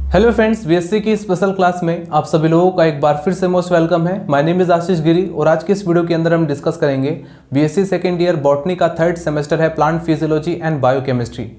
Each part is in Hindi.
हेलो फ्रेंड्स, बीएससी की स्पेशल क्लास में आप सभी लोगों का एक बार फिर से मोस्ट वेलकम है। माय नेम इज आशीष गिरी और आज की इस वीडियो के अंदर हम डिस्कस करेंगे बीएससी सेकेंड ईयर बॉटनी का थर्ड सेमेस्टर है प्लांट फिजियोलॉजी एंड बायोकेमिस्ट्री।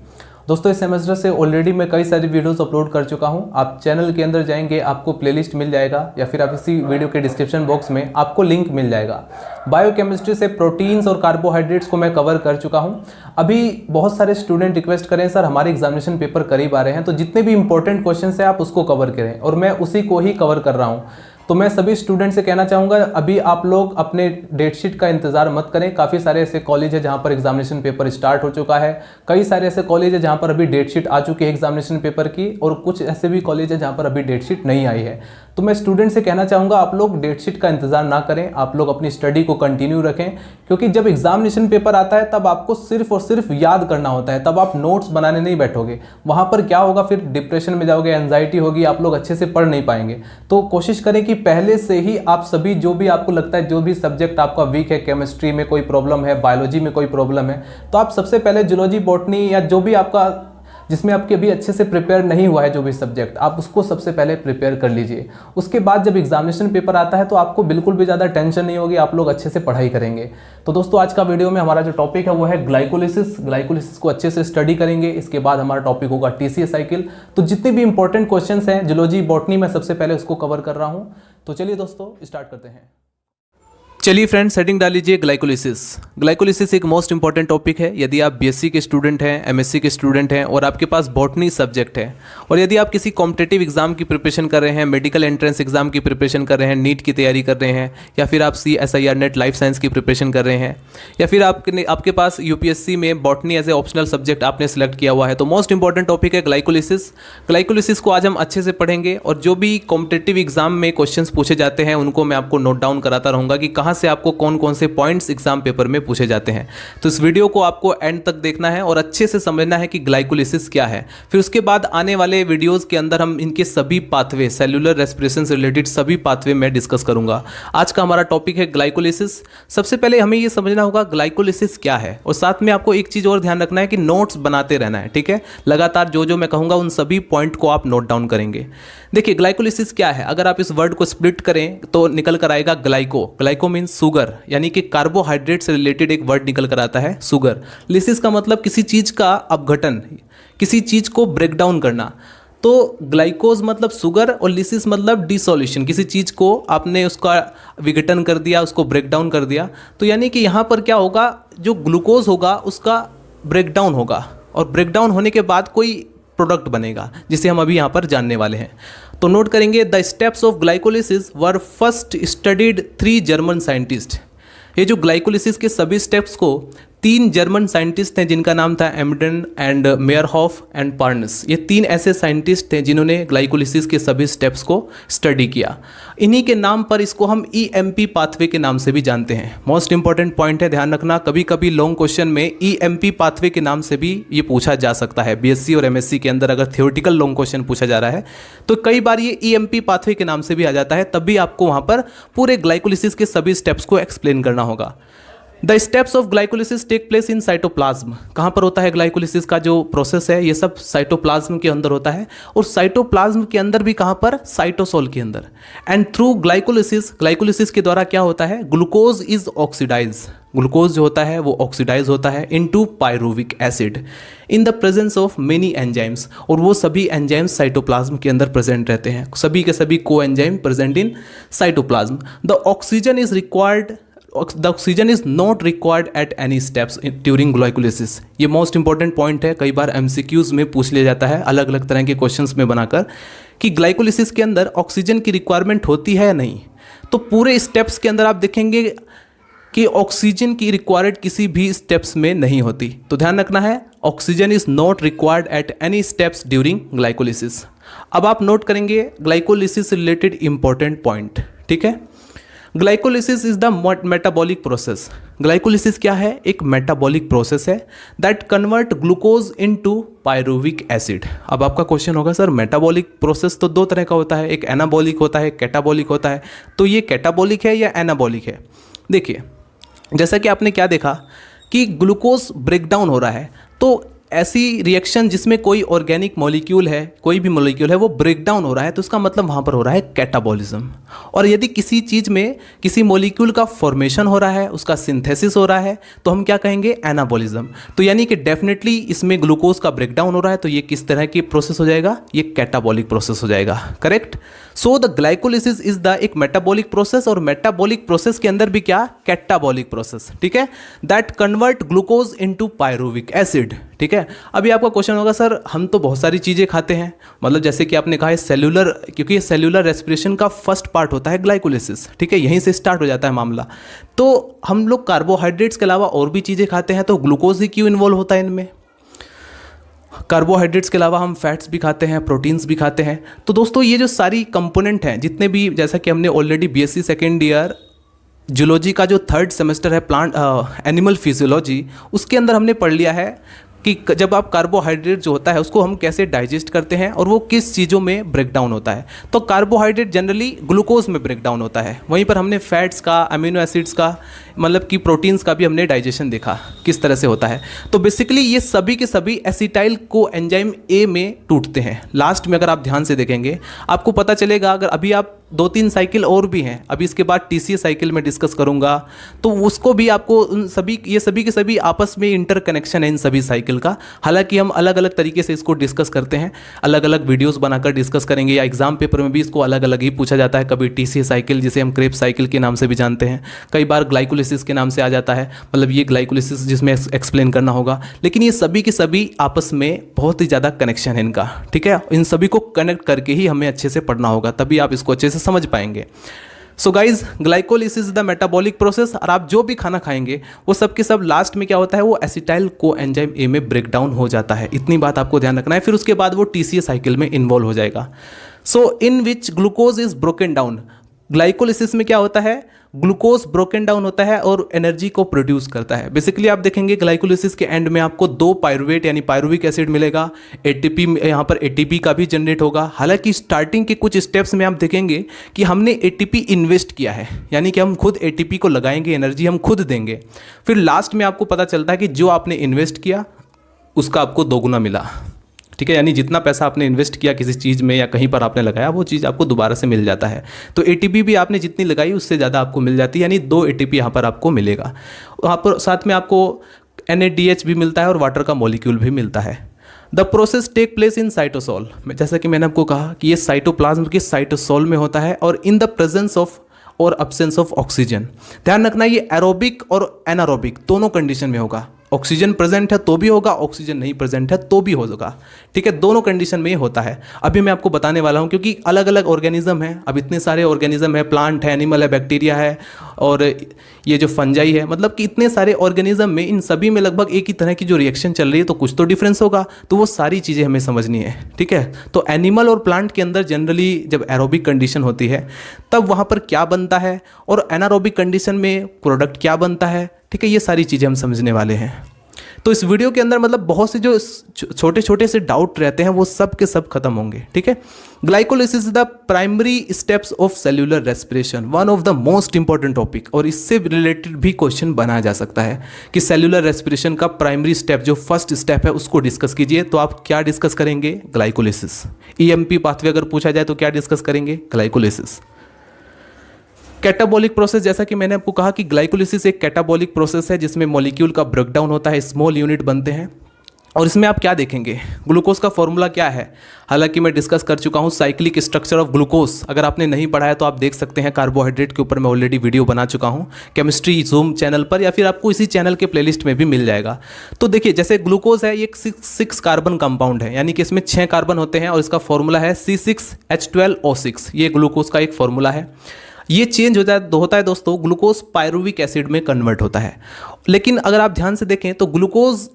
दोस्तों, इस सेमेस्टर से ऑलरेडी मैं कई सारी वीडियोस अपलोड कर चुका हूं। आप चैनल के अंदर जाएंगे, आपको प्लेलिस्ट मिल जाएगा या फिर आप इसी वीडियो के डिस्क्रिप्शन बॉक्स में आपको लिंक मिल जाएगा। बायोकेमिस्ट्री से प्रोटीन्स और कार्बोहाइड्रेट्स को मैं कवर कर चुका हूं। अभी बहुत सारे स्टूडेंट रिक्वेस्ट करें सर हमारे एग्जामिनेशन पेपर करीब आ रहे हैं, तो जितने भी इंपॉर्टेंट क्वेश्चन है आप उसको कवर करें, और मैं उसी को ही कवर कर रहा हूँ। तो मैं सभी स्टूडेंट से कहना चाहूँगा, अभी आप लोग अपने डेट शीट का इंतजार मत करें। काफ़ी सारे ऐसे कॉलेज है जहाँ पर एग्जामिनेशन पेपर स्टार्ट हो चुका है, कई सारे ऐसे कॉलेज है जहाँ पर अभी डेट शीट आ चुकी है एग्जामिनेशन पेपर की, और कुछ ऐसे भी कॉलेज है जहाँ पर अभी डेट शीट नहीं आई है। तो मैं स्टूडेंट से कहना चाहूँगा आप लोग डेट शीट का इंतजार ना करें, आप लोग अपनी स्टडी को कंटिन्यू रखें, क्योंकि जब एग्जामिनेशन पेपर आता है तब आपको सिर्फ और सिर्फ याद करना होता है, तब आप नोट्स बनाने नहीं बैठोगे। वहाँ पर क्या होगा, फिर डिप्रेशन में जाओगे, एंजाइटी होगी, आप लोग अच्छे से पढ़ नहीं पाएंगे। तो कोशिश करें कि पहले से ही आप सभी जो भी आपको लगता है, जो भी सब्जेक्ट आपका वीक है, केमिस्ट्री में कोई प्रॉब्लम है, बायोलॉजी में कोई प्रॉब्लम है, तो आप सबसे पहले जूलॉजी, बॉटनी या जो भी आपका जिसमें आपके अभी अच्छे से प्रिपेयर नहीं हुआ है जो भी सब्जेक्ट, आप उसको सबसे पहले प्रिपेयर कर लीजिए। उसके बाद जब एग्जामिनेशन पेपर आता है तो आपको बिल्कुल भी ज़्यादा टेंशन नहीं होगी, आप लोग अच्छे से पढ़ाई करेंगे। तो दोस्तों, आज का वीडियो में हमारा जो टॉपिक है वो है ग्लाइकोलिसिस। ग्लाइकोलिसिस को अच्छे से स्टडी करेंगे। इसके बाद हमारा टॉपिक होगा टीसीए साइकिल। तो जितने भी इंपॉर्टेंट क्वेश्चन हैं जूलॉजी, बॉटनी, मैं सबसे पहले उसको कवर कर रहा हूँ। तो चलिए दोस्तों, स्टार्ट करते हैं। चलिए फ्रेंड्स, सेटिंग डाल लीजिए। ग्लाइकोलिसिस। ग्लाइकोलिसिस एक मोस्ट इंपॉर्टेंट टॉपिक है। यदि आप बीएससी के स्टूडेंट हैं, एमएससी के स्टूडेंट हैं और आपके पास बॉटनी सब्जेक्ट है, और यदि आप किसी कॉम्पिटिटिव एग्जाम की प्रिपरेशन कर रहे हैं, मेडिकल एंट्रेंस एग्जाम की प्रिपरेशन कर रहे हैं, नीट की तैयारी कर रहे हैं, या फिर आप CSIR नेट लाइफ साइंस की प्रिपरेशन कर रहे हैं, या फिर आपके पास यूपीएससी में botany as a optional subject आपने सेलेक्ट किया हुआ है, तो मोस्ट इंपॉर्टेंट टॉपिक है ग्लाइकोलिसिस। ग्लाइकोलिसिस को आज हम अच्छे से पढ़ेंगे, और जो भी कॉम्पिटिटिव एग्जाम में क्वेश्चन पूछे जाते हैं उनको मैं आपको नोट डाउन कराता रहूँगा कि कहाँ से आपको कौन कौन से पॉइंट्स एग्जाम पेपर में पूछे जाते हैं। तो इस वीडियो को आपको एंड तक देखना है और अच्छे से समझना है कि ग्लाइकोलिसिस क्या है। फिर उसके बाद आने वाले वीडियोस के अंदर हम इनके सभी पाथवे, सेलुलर रेस्पिरेशन से रिलेटेड सभी पाथवे में डिस्कस करूंगा। आज का हमारा टॉपिक है ग्लाइकोलिसिस। सबसे पहले हमें यह समझना होगा ग्लाइकोलिसिस क्या है, और साथ में आपको एक चीज़ और ध्यान रखना है कि नोट्स बनाते रहना है, ठीक है। लगातार जो जो मैं कहूँगा उन सभी पॉइंट को आप नोट डाउन करेंगे। देखिए, ग्लाइकोलिसिस क्या है। अगर आप इस वर्ड को स्प्लिट करें तो निकल कर आएगा ग्लाइको। ग्लाइको मीन्स शुगर, यानी कि कार्बोहाइड्रेट से रिलेटेड एक वर्ड निकल कर आता है शुगर। लिसिस का मतलब किसी चीज़ का अपघटन, किसी चीज़ को ब्रेक डाउन करना। तो ग्लाइकोज मतलब शुगर और लिसिस मतलब डिसोल्यूशन, किसी चीज़ को आपने उसका विघटन कर दिया, उसको ब्रेक डाउन कर दिया। तो यानी कि यहाँ पर क्या होगा, जो ग्लूकोज होगा उसका ब्रेक डाउन होगा, और ब्रेक डाउन होने के बाद कोई प्रोडक्ट बनेगा जिसे हम अभी यहाँ पर जानने वाले हैं। तो नोट करेंगे, the steps of glycolysis were first studied 3 German scientist. ये जो ग्लाइकोलिसिस के सभी स्टेप्स को 3 जर्मन साइंटिस्ट हैं जिनका नाम था एमडन एंड मेयरहॉफ एंड पार्नस। ये 3 ऐसे साइंटिस्ट थे जिन्होंने ग्लाइकोलिसिस के सभी स्टेप्स को स्टडी किया। इन्हीं के नाम पर इसको हम EMP पाथवे के नाम से भी जानते हैं। मोस्ट इंपॉर्टेंट पॉइंट है, ध्यान रखना, कभी कभी लॉन्ग क्वेश्चन में EMP पाथवे के नाम से भी ये पूछा जा सकता है। बीएससी और एमएससी के अंदर अगर थियोरेटिकल लॉन्ग क्वेश्चन पूछा जा रहा है तो कई बार ये EMP पाथवे के नाम से भी आ जाता है। तब भी आपको वहाँ पर पूरे ग्लाइकोलिसिस के सभी स्टेप्स को एक्सप्लेन करना होगा। The steps of glycolysis take place in cytoplasm. कहाँ पर होता है ग्लाइकोलिसिस का जो प्रोसेस है, ये सब साइटोप्लाज्म के अंदर होता है, और साइटोप्लाज्म के अंदर भी कहाँ पर, साइटोसोल के अंदर। एंड थ्रू ग्लाइकोलिसिस, ग्लाइकोलिसिस के द्वारा क्या होता है, ग्लूकोज इज ऑक्सीडाइज। ग्लूकोज जो होता है वो ऑक्सीडाइज होता है into pyruvic acid in the presence of many enzymes, और वो सभी एंजाइम्स साइटोप्लाज्म के अंदर प्रेजेंट रहते हैं। सभी के सभी को enzyme present in cytoplasm. The oxygen is required, the oxygen is not required at any steps during glycolysis. ये मोस्ट इंपॉर्टेंट पॉइंट है, कई बार MCQs में पूछ लिया जाता है अलग अलग तरह के क्वेश्चंस में बनाकर कि ग्लाइकोलिसिस के अंदर ऑक्सीजन की रिक्वायरमेंट होती है या नहीं। तो पूरे स्टेप्स के अंदर आप देखेंगे कि ऑक्सीजन की रिक्वायर्ड किसी भी स्टेप्स में नहीं होती। तो ध्यान रखना है, oxygen is not required at any steps during glycolysis. अब आप नोट करेंगे ग्लाइकोलिसिस रिलेटेड इंपॉर्टेंट पॉइंट, ठीक है। Glycolysis is the metabolic process. Glycolysis क्या है, एक मेटाबॉलिक प्रोसेस है that convert glucose into pyruvic acid. अब आपका क्वेश्चन होगा, सर मेटाबॉलिक प्रोसेस तो 2 तरह का होता है, एक एनाबॉलिक होता है, एक कैटाबॉलिक होता है। तो ये कैटाबॉलिक है या एनाबॉलिक है? देखिए, जैसा कि आपने क्या देखा कि ग्लूकोज ब्रेक डाउन हो रहा है, तो ऐसी रिएक्शन जिसमें कोई ऑर्गेनिक मॉलिक्यूल है, कोई भी मॉलिक्यूल है वो ब्रेक डाउन हो रहा है, तो उसका मतलब वहाँ पर हो रहा है कैटाबॉलिज्म। और यदि किसी चीज़ में किसी मॉलिक्यूल का फॉर्मेशन हो रहा है, उसका सिंथेसिस हो रहा है, तो हम क्या कहेंगे, एनाबॉलिज्म। तो यानी कि डेफिनेटली इसमें ग्लूकोज का ब्रेक डाउन हो रहा है, तो ये किस तरह की प्रोसेस हो जाएगा, ये कैटाबॉलिक प्रोसेस हो जाएगा। Correct. So the glycolysis is the एक मेटाबॉलिक प्रोसेस, और मेटाबॉलिक प्रोसेस के अंदर भी क्या, कैटाबॉलिक प्रोसेस। ठीक है, that convert glucose into pyruvic acid. ठीक है, अभी आपका क्वेश्चन होगा सर हम तो बहुत सारी चीज़ें खाते हैं, मतलब जैसे कि आपने कहा है सेल्यूलर, क्योंकि ये सेल्यूलर रेस्पिरेशन का फर्स्ट पार्ट होता है ग्लाइकोलिसिस। ठीक है, यहीं से स्टार्ट हो जाता है मामला। तो हम लोग कार्बोहाइड्रेट्स के अलावा और भी चीज़ें खाते हैं, तो ग्लूकोज ही क्यों इन्वॉल्व होता है इनमें। कार्बोहाइड्रेट्स के अलावा हम फैट्स भी खाते हैं, प्रोटीन्स भी खाते हैं। तो दोस्तों ये जो सारी कंपोनेंट हैं जितने भी, जैसा कि हमने already BSc second year zoology का जो थर्ड सेमेस्टर है प्लांट एनिमल फिजियोलॉजी, उसके अंदर हमने पढ़ लिया है कि जब आप कार्बोहाइड्रेट जो होता है उसको हम कैसे डाइजेस्ट करते हैं और वो किस चीज़ों में ब्रेक डाउन होता है। तो कार्बोहाइड्रेट जनरली ग्लूकोज में ब्रेक डाउन होता है, वहीं पर हमने फैट्स का, अमीनो एसिड्स का, मतलब कि प्रोटीन्स का भी हमने डाइजेशन देखा किस तरह से होता है। तो बेसिकली ये सभी के सभी एसिटाइल को एंजाइम ए में टूटते हैं। लास्ट में अगर आप ध्यान से देखेंगे आपको पता चलेगा, अगर अभी आप 2-3 साइकिल और भी हैं, अभी इसके बाद टीसीए साइकिल में डिस्कस करूंगा, तो उसको भी आपको उन सभी, ये सभी के सभी आपस में इंटरकनेक्शन है इन सभी साइकिल का। हालांकि हम अलग अलग तरीके से इसको डिस्कस करते हैं, अलग अलग वीडियोस बनाकर डिस्कस करेंगे, या एग्जाम पेपर में भी इसको अलग अलग ही पूछा जाता है। कभी टीसीए साइकिल जिसे हम क्रेब्स साइकिल के नाम से भी जानते हैं, कई बार ग्लाइकोलिसिस के नाम से आ जाता है, मतलब ये ग्लाइकोलिसिस जिसमें एक्सप्लेन करना होगा। लेकिन ये सभी के सभी आपस में बहुत ही ज़्यादा कनेक्शन है इनका। ठीक है, इन सभी को कनेक्ट करके ही हमें अच्छे से पढ़ना होगा, तभी आप इसको अच्छे से समझ पाएंगे। So guys, glycolysis is the metabolic process, और आप जो भी खाना खाएंगे वो सब के सब लास्ट में क्या होता है, वो एसिटाइल को एंजाइम ए में ब्रेक डाउन हो जाता है। इतनी बात आपको ध्यान रखना है। फिर उसके बाद वो टीसीए साइकिल में इन्वॉल्व हो जाएगा। So in which glucose is broken down, glycolysis में क्या होता है, ग्लूकोज ब्रोकन डाउन होता है और एनर्जी को प्रोड्यूस करता है। बेसिकली आप देखेंगे ग्लाइकोलिसिस के एंड में आपको 2 पायरुवेट यानी पायरुविक एसिड मिलेगा, एटीपी, यहाँ पर एटीपी का भी जनरेट होगा। हालांकि स्टार्टिंग के कुछ स्टेप्स में आप देखेंगे कि हमने एटीपी इन्वेस्ट किया है, यानी कि हम खुद एटीपी को लगाएंगे, एनर्जी हम खुद देंगे। फिर लास्ट में आपको पता चलता है कि जो आपने इन्वेस्ट किया उसका आपको 2 गुना मिला। ठीक है, यानी जितना पैसा आपने इन्वेस्ट किया किसी चीज़ में या कहीं पर आपने लगाया, वो चीज़ आपको दोबारा से मिल जाता है। तो एटीपी भी आपने जितनी लगाई उससे ज़्यादा आपको मिल जाती है, यानी 2 एटीपी यहाँ पर आपको मिलेगा। वहाँ पर साथ में आपको NADH भी मिलता है और वाटर का मॉलिक्यूल भी मिलता है। The process take place in cytosol, जैसा कि मैंने आपको कहा कि ये साइटोप्लाज्म के साइटोसोल में होता है, और इन द प्रेजेंस ऑफ और अब्सेंस ऑफ ऑक्सीजन। ध्यान रखना ये एरोबिक और एनारोबिक दोनों कंडीशन में होगा। ऑक्सीजन प्रेजेंट है तो भी होगा, ऑक्सीजन नहीं प्रेजेंट है तो भी होगा। ठीक है, दोनों कंडीशन में ये होता है। अभी मैं आपको बताने वाला हूँ, क्योंकि अलग अलग ऑर्गेनिज्म है। अब इतने सारे ऑर्गेनिज्म है, प्लांट है, एनिमल है, बैक्टीरिया है, और ये जो फंजाई है, मतलब कि इतने सारे ऑर्गेनिज्म में, इन सभी में लगभग एक ही तरह की जो रिएक्शन चल रही है, तो कुछ तो डिफरेंस होगा। तो वो सारी चीज़ें हमें समझनी है। ठीक है, तो एनिमल और प्लांट के अंदर जनरली जब एरोबिक कंडीशन होती है तब वहाँ पर क्या बनता है, और एनारोबिक कंडीशन में प्रोडक्ट क्या बनता है। ठीक है, ये सारी चीज़ें हम समझने वाले हैं। तो इस वीडियो के अंदर मतलब बहुत से जो छोटे छोटे से डाउट रहते हैं वो सब के सब खत्म होंगे। ठीक है, glycolysis is the primary steps of cellular respiration, one of the most important topic, और इससे रिलेटेड भी क्वेश्चन बनाया जा सकता है कि सेल्यूलर रेस्पिरेशन का प्राइमरी स्टेप जो फर्स्ट स्टेप है उसको डिस्कस कीजिए। तो आप क्या डिस्कस करेंगे, ग्लाइकोलिसिस। EMP पाथवे अगर पूछा जाए तो क्या डिस्कस करेंगे, ग्लाइकोलिसिस। कैटाबॉलिक प्रोसेस, जैसा कि मैंने आपको कहा कि ग्लाइकोलिसिस एक कैटाबॉलिक प्रोसेस है जिसमें मॉलिक्यूल का ब्रेकडाउन होता है, स्मॉल यूनिट बनते हैं। और इसमें आप क्या देखेंगे, ग्लूकोज का फॉर्मूला क्या है, हालांकि मैं डिस्कस कर चुका हूँ साइक्लिक स्ट्रक्चर ऑफ ग्लूकोज। अगर आपने नहीं पढ़ा है तो आप देख सकते हैं, कार्बोहाइड्रेट के ऊपर मैं ऑलरेडी वीडियो बना चुका हूँ केमिस्ट्री जूम चैनल पर, या फिर आपको इसी चैनल के प्लेलिस्ट में भी मिल जाएगा। तो देखिए, जैसे ग्लूकोज है ये एक 6 कार्बन कंपाउंड है, यानी कि इसमें 6 कार्बन होते हैं, और इसका फॉर्मूला है C6H12O6। ये ग्लूकोज का एक फॉर्मूला है। ये चेंज होता है दोस्तों, ग्लूकोज पायरुविक एसिड में कन्वर्ट होता है। लेकिन अगर आप ध्यान से देखें तो ग्लूकोज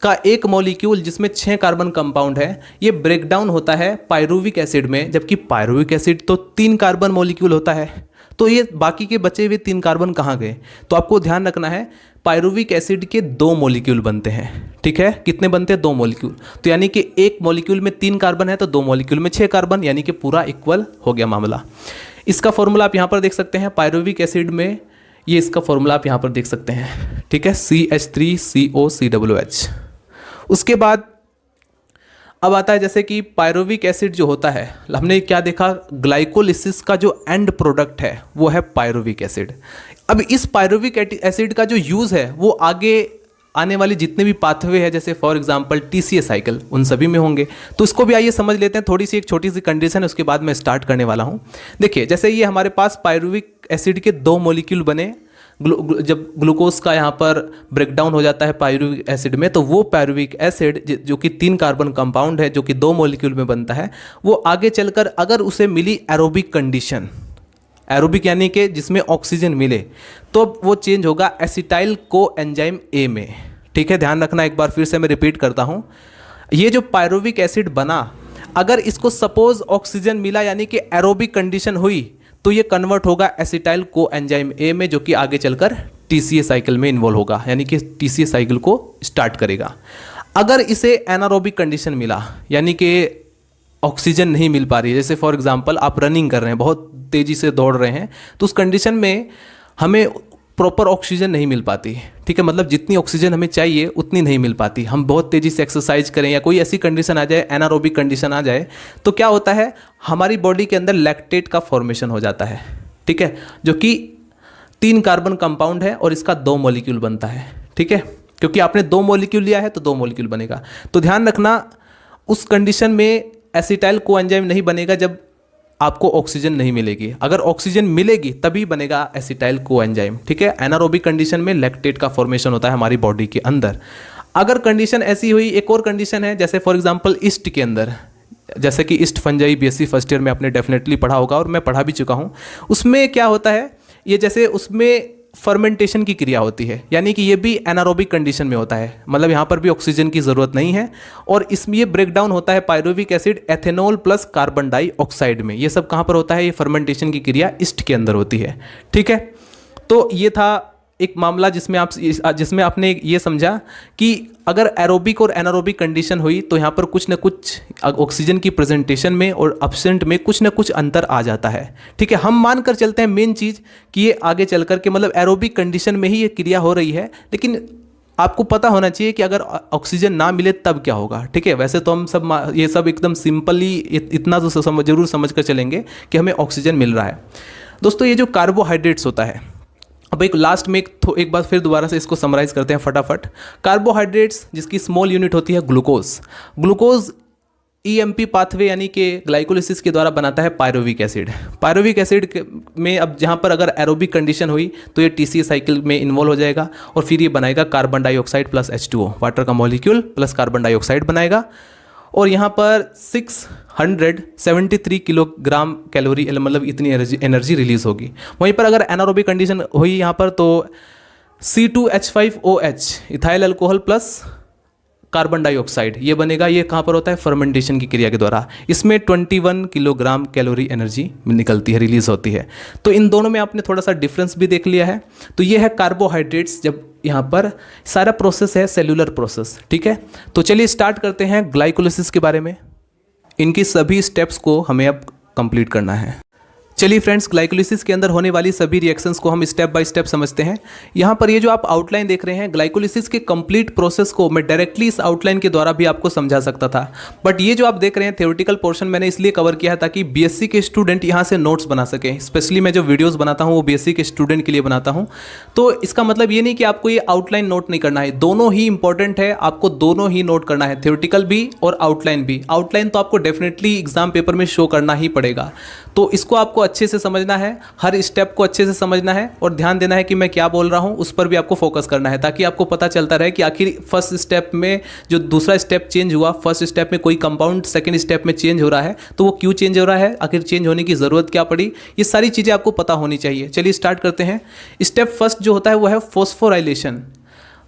का एक मॉलिक्यूल जिसमें 6 कार्बन कंपाउंड है, ये ब्रेकडाउन होता है पायरुविक एसिड में, जबकि पायरुविक एसिड तो 3 कार्बन मॉलिक्यूल होता है। तो ये बाकी के बचे हुए 3 कार्बन कहाँ गए, तो आपको ध्यान रखना है पायरुविक एसिड के 2 मॉलिक्यूल बनते हैं। ठीक है, कितने बनते हैं, 2 मॉलिक्यूल। तो यानी कि एक मॉलिक्यूल में 3 कार्बन है तो 2 मॉलिक्यूल में 6 कार्बन, यानी कि पूरा इक्वल हो गया मामला। इसका फॉर्मूला आप यहाँ पर देख सकते हैं, पायरुविक एसिड में ये इसका फॉर्मूला आप यहाँ पर देख सकते हैं। ठीक है, CH3COCOH। उसके बाद अब आता है जैसे कि पायरुविक एसिड जो होता है, हमने क्या देखा, ग्लाइकोलिसिस का जो एंड प्रोडक्ट है वो है पायरुविक एसिड। अब इस पायरुविक एसिड का जो यूज़ है वो आगे आने वाली जितने भी पाथवे हैं, जैसे फॉर एग्जांपल टीसीए साइकिल, उन सभी में होंगे। तो इसको भी आइए समझ लेते हैं। थोड़ी सी एक छोटी सी कंडीशन है, उसके बाद मैं स्टार्ट करने वाला हूँ। देखिए, जैसे ये हमारे पास पायरुविक एसिड के 2 मॉलिक्यूल बने, जब ग्लूकोज का यहाँ पर ब्रेकडाउन हो जाता है पायरुविक एसिड में, तो वो पायरुविक एसिड जो कि 3 कार्बन कंपाउंड है, जो कि 2 मॉलिक्यूल में बनता है, वो आगे चलकर अगर उसे मिली एरोबिक कंडीशन, एरोबिक यानी कि जिसमें ऑक्सीजन मिले, तो वो चेंज होगा एसिटाइल को एंजाइम ए में। ठीक है, ध्यान रखना, एक बार फिर से मैं रिपीट करता हूँ। ये जो पायरुविक एसिड बना, अगर इसको सपोज ऑक्सीजन मिला यानी कि एरोबिक कंडीशन हुई, तो ये कन्वर्ट होगा एसिटाइल को एंजाइम ए में, जो कि आगे चलकर टीसीए साइकिल में इन्वॉल्व होगा, यानी कि टीसीए साइकिल को स्टार्ट करेगा। अगर इसे एनारोबिक कंडीशन मिला, यानी कि ऑक्सीजन नहीं मिल पा रही है, जैसे फॉर एग्जांपल आप रनिंग कर रहे हैं, बहुत तेज़ी से दौड़ रहे हैं, तो उस कंडीशन में हमें प्रॉपर ऑक्सीजन नहीं मिल पाती। ठीक है, मतलब जितनी ऑक्सीजन हमें चाहिए उतनी नहीं मिल पाती। हम बहुत तेज़ी से एक्सरसाइज करें या कोई ऐसी कंडीशन आ जाए, एनारोबिक कंडीशन आ जाए, तो क्या होता है, हमारी बॉडी के अंदर लैक्टेट का फॉर्मेशन हो जाता है। ठीक है, जो कि 3 कार्बन कंपाउंड है और इसका 2 मॉलिक्यूल बनता है। ठीक है, क्योंकि आपने 2 मॉलिक्यूल लिया है तो 2 मॉलिक्यूल बनेगा। तो ध्यान रखना, उस कंडीशन में एसिटाइल को एंजाइम नहीं बनेगा जब आपको ऑक्सीजन नहीं मिलेगी। अगर ऑक्सीजन मिलेगी तभी बनेगा एसिटाइल को एंजाइम। ठीक है, एनारोबिक कंडीशन में लैक्टेट का फॉर्मेशन होता है हमारी बॉडी के अंदर। अगर कंडीशन ऐसी हुई, एक और कंडीशन है, जैसे फॉर एग्जांपल ईस्ट के अंदर, जैसे कि east fungi BSc first year में आपने डेफिनेटली पढ़ा होगा और मैं पढ़ा भी चुका हूँ। उसमें क्या होता है, ये जैसे उसमें फर्मेंटेशन की क्रिया होती है, यानी कि ये भी एनारोबिक कंडीशन में होता है, मतलब यहाँ पर भी ऑक्सीजन की ज़रूरत नहीं है, और इसमें ये ब्रेक डाउन होता है pyruvic acid ethanol plus carbon dioxide में। ये सब कहाँ पर होता है, ये फर्मेंटेशन की क्रिया ईस्ट के अंदर होती है। ठीक है, तो ये था एक मामला जिसमें आपने ये समझा कि अगर एरोबिक और एनारोबिक कंडीशन हुई तो यहाँ पर कुछ न कुछ ऑक्सीजन की प्रेजेंटेशन में और एब्सेंट में कुछ न कुछ अंतर आ जाता है। ठीक है, हम मानकर चलते हैं मेन चीज़ कि ये आगे चल कर के मतलब एरोबिक कंडीशन में ही ये क्रिया हो रही है, लेकिन आपको पता होना चाहिए कि अगर ऑक्सीजन ना मिले तब क्या होगा। ठीक है, वैसे तो हम सब ये सब एकदम सिंपली इतना तो जरूर समझ कर चलेंगे कि हमें ऑक्सीजन मिल रहा है। दोस्तों, ये जो कार्बोहाइड्रेट्स होता है, अब एक लास्ट में एक बार फिर दोबारा से इसको समराइज करते हैं फटाफट। कार्बोहाइड्रेट्स जिसकी स्मॉल यूनिट होती है ग्लूकोज, ग्लूकोज ईएमपी पाथवे यानी कि ग्लाइकोलिसिस के द्वारा बनाता है पायरुविक एसिड। पायरुविक एसिड में अब जहाँ पर अगर एरोबिक कंडीशन हुई तो ये टीसीए साइकिल में इन्वॉल्व हो जाएगा और फिर ये बनाएगा carbon dioxide plus H2O, water का मॉलिक्यूल प्लस कार्बन डाइऑक्साइड बनाएगा, और यहाँ पर 673 किलोग्राम कैलोरी, मतलब इतनी एनर्जी रिलीज होगी। वहीं पर अगर एनारोबिक कंडीशन हुई यहाँ पर तो C2H5OH ethyl alcohol plus carbon dioxide ये बनेगा। ये कहाँ पर होता है, फर्मेंटेशन की क्रिया के द्वारा। इसमें 21 किलोग्राम कैलोरी एनर्जी निकलती है, रिलीज होती है। तो इन दोनों में आपने थोड़ा सा डिफरेंस भी देख लिया है। तो ये है कार्बोहाइड्रेट्स, जब यहाँ पर सारा प्रोसेस है सेल्यूलर प्रोसेस। ठीक है, तो चलिए स्टार्ट करते हैं ग्लाइकोलिसिस के बारे में। इनकी सभी स्टेप्स को हमें अब कंप्लीट करना है। चलिए फ्रेंड्स, ग्लाइकोलिसिस के अंदर होने वाली सभी रिएक्शंस को हम स्टेप बाय स्टेप समझते हैं। यहाँ पर ये जो आप आउटलाइन देख रहे हैं, ग्लाइकोलिसिस के कंप्लीट प्रोसेस को मैं डायरेक्टली इस आउटलाइन के द्वारा भी आपको समझा सकता था, बट ये जो आप देख रहे हैं थ्योरेटिकल पोर्शन मैंने इसलिए कवर किया है ताकि बीएससी के स्टूडेंट यहाँ से नोट्स बना सकें। स्पेशली मैं जो वीडियोज़ बनाता हूँ वो बीएससी के स्टूडेंट के लिए बनाता हूँ। तो इसका मतलब ये नहीं कि आपको ये आउटलाइन नोट नहीं करना है, दोनों ही इंपॉर्टेंट है, आपको दोनों ही नोट करना है, थ्योरेटिकल भी और आउटलाइन भी। आउटलाइन तो आपको डेफिनेटली एग्जाम पेपर में शो करना ही पड़ेगा, तो इसको आपको अच्छे से समझना है, हर स्टेप को अच्छे से समझना है और ध्यान देना है कि मैं क्या बोल रहा हूँ उस पर भी आपको फोकस करना है, ताकि आपको पता चलता रहे कि आखिर फर्स्ट स्टेप में जो दूसरा स्टेप चेंज हुआ, फर्स्ट स्टेप में कोई कंपाउंड सेकंड स्टेप में चेंज हो रहा है तो वो क्यों चेंज हो रहा है, आखिर चेंज होने की ज़रूरत क्या पड़ी, ये सारी चीज़ें आपको पता होनी चाहिए। चलिए स्टार्ट करते हैं। स्टेप फर्स्ट जो होता है वो है फॉस्फोराइलेशन।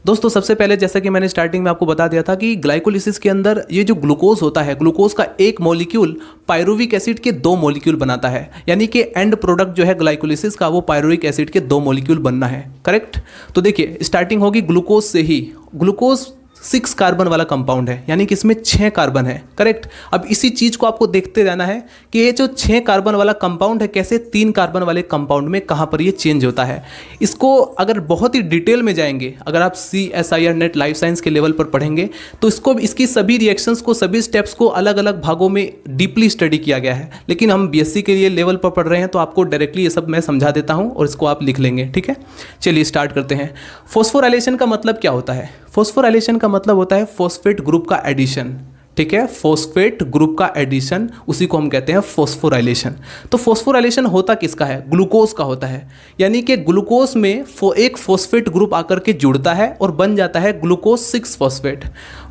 दोस्तों सबसे पहले जैसा कि मैंने स्टार्टिंग में आपको बता दिया था कि ग्लाइकोलिसिस के अंदर ये जो ग्लूकोज होता है, ग्लूकोज का एक मॉलिक्यूल पायरुविक एसिड के 2 मॉलिक्यूल बनाता है, यानी कि एंड प्रोडक्ट जो है ग्लाइकोलिसिस का वो पायरुविक एसिड के 2 मॉलिक्यूल बनना है। करेक्ट। तो देखिए स्टार्टिंग होगी ग्लूकोज से ही। ग्लूकोज 6 कार्बन वाला कंपाउंड है, यानी कि इसमें 6 कार्बन है। करेक्ट। अब इसी चीज़ को आपको देखते रहना है कि ये जो 6 कार्बन वाला कंपाउंड है कैसे 3 कार्बन वाले कंपाउंड में कहाँ पर ये चेंज होता है। इसको अगर बहुत ही डिटेल में जाएंगे, अगर आप CSIR नेट लाइफ साइंस के लेवल पर पढ़ेंगे तो इसकी सभी रिएक्शंस को, सभी स्टेप्स को अलग अलग भागों में डीपली स्टडी किया गया है। लेकिन हम BSc के लिए लेवल पर पढ़ रहे हैं तो आपको डायरेक्टली ये सब मैं समझा देता हूँ और इसको आप लिख लेंगे। ठीक है, चलिए स्टार्ट करते हैं। फॉस्फोराइलेशन का मतलब क्या होता है? फॉस्फोराइलेशन का मतलब होता है फॉस्फेट ग्रुप का एडिशन। ठीक है, फॉस्फेट ग्रुप का एडिशन, उसी को हम कहते हैं फॉस्फोराइलेशन। तो फॉस्फोराइलेशन होता किसका है? ग्लूकोज का होता है। यानी कि ग्लूकोज में एक फॉस्फेट ग्रुप आकर के जुड़ता है और बन जाता है ग्लूकोज 6 फॉस्फेट।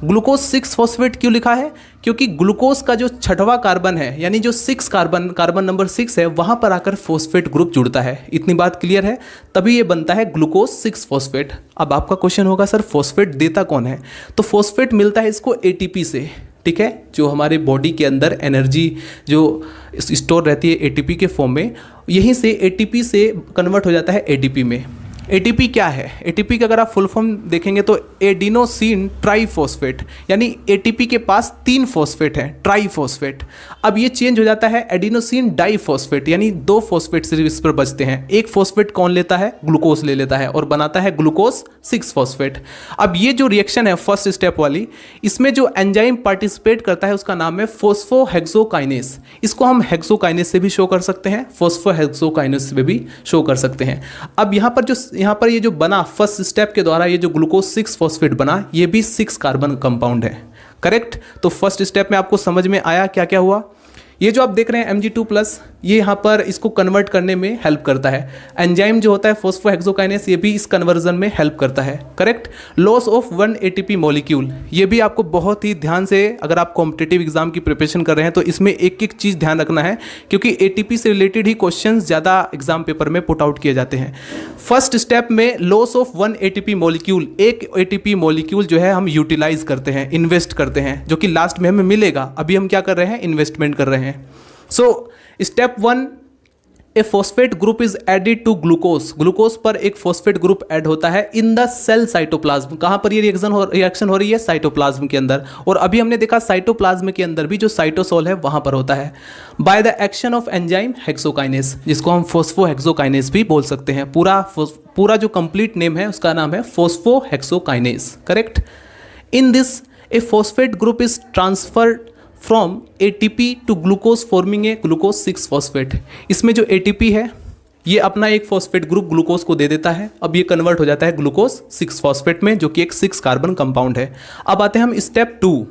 ग्लूकोज 6 फॉस्फेट क्यों लिखा है? क्योंकि ग्लूकोज का जो 6वां कार्बन है, यानी जो 6 कार्बन नंबर 6 है, वहां पर आकर फॉस्फेट ग्रुप जुड़ता है। इतनी बात क्लियर है? तभी ये बनता है ग्लूकोज 6 फॉस्फेट। अब आपका क्वेश्चन होगा सर फॉस्फेट देता कौन है? तो फॉस्फेट मिलता है इसको ATP से। ठीक है, जो हमारे बॉडी के अंदर एनर्जी जो स्टोर रहती है ATP के फॉर्म में, यहीं से ATP से कन्वर्ट हो जाता है ADP में। ATP क्या है? ATP का अगर आप फुल फॉर्म देखेंगे तो एडिनोसिन ट्राइफॉस्फेट, यानी ATP के पास 3 फॉस्फेट हैं, ट्राइफॉस्फेट। अब ये चेंज हो जाता है एडिनोसिन डाइफॉस्फेट, यानी 2 फॉस्फेट सिर्फ इस पर बचते हैं। एक फॉस्फेट कौन लेता है? ग्लूकोज ले लेता है और बनाता है ग्लूकोज 6 फॉस्फेट। अब ये जो रिएक्शन है फर्स्ट स्टेप वाली, इसमें जो एंजाइम पार्टिसिपेट करता है उसका नाम है फॉस्फोहेक्सोकाइनेस। इसको हम हेक्सोकाइनेस से भी शो कर सकते हैं, फॉस्फोहेक्सोकाइनेस से भी शो कर सकते हैं। अब यहाँ पर ये जो बना फर्स्ट स्टेप के द्वारा, ये जो ग्लूकोज 6 फॉस्फेट बना, ये भी 6 कार्बन कंपाउंड है। करेक्ट। तो फर्स्ट स्टेप में आपको समझ में आया क्या क्या हुआ? ये जो आप देख रहे हैं Mg2+, ये यहाँ पर इसको कन्वर्ट करने में हेल्प करता है। एंजाइम जो होता है फॉस्फोहेक्सोकाइनेस, ये भी इस कन्वर्जन में हेल्प करता है। Correct. Loss of 1 ATP molecule, ये भी आपको बहुत ही ध्यान से, अगर आप कॉम्पिटिटिव एग्जाम की प्रिपरेशन कर रहे हैं तो इसमें एक एक चीज़ ध्यान रखना है, क्योंकि ATP से रिलेटेड ही क्वेश्चन ज़्यादा एग्जाम पेपर में पुट आउट किए जाते हैं। फर्स्ट स्टेप में लॉस ऑफ 1 ATP मॉलिक्यूल, एक ATP मॉलिक्यूल जो है हम यूटिलाइज करते हैं, इन्वेस्ट करते हैं, जो कि लास्ट में हमें मिलेगा। अभी हम क्या कर रहे हैं? इन्वेस्टमेंट कर रहे हैं। So step 1, a phosphate group is added to glucose। Glucose पर एक फॉस्फेट ग्रुप ऐड होता है इन द सेल साइटोप्लाज्म। कहां पर ये रिएक्शन हो रही है? साइटोप्लाज्म के अंदर। और अभी हमने देखा साइटोप्लाज्म के अंदर भी जो साइटोसोल है वहां पर होता है by the action of enzyme hexokinase, जिसको हम फॉस्फोहेक्सोकाइनेस भी बोल सकते हैं। पूरा जो कंप्लीट नेम है उसका नाम है phosphohexokinase. Correct. In this a phosphate group is transferred from ATP to glucose forming a glucose 6 phosphate. इसमें जो ATP है ये अपना एक फॉस्फेट ग्रुप ग्लूकोज को दे देता है। अब ये कन्वर्ट हो जाता है ग्लूकोज 6 फॉस्फेट में, जो कि एक 6 कार्बन कंपाउंड है। अब आते हैं हम स्टेप 2।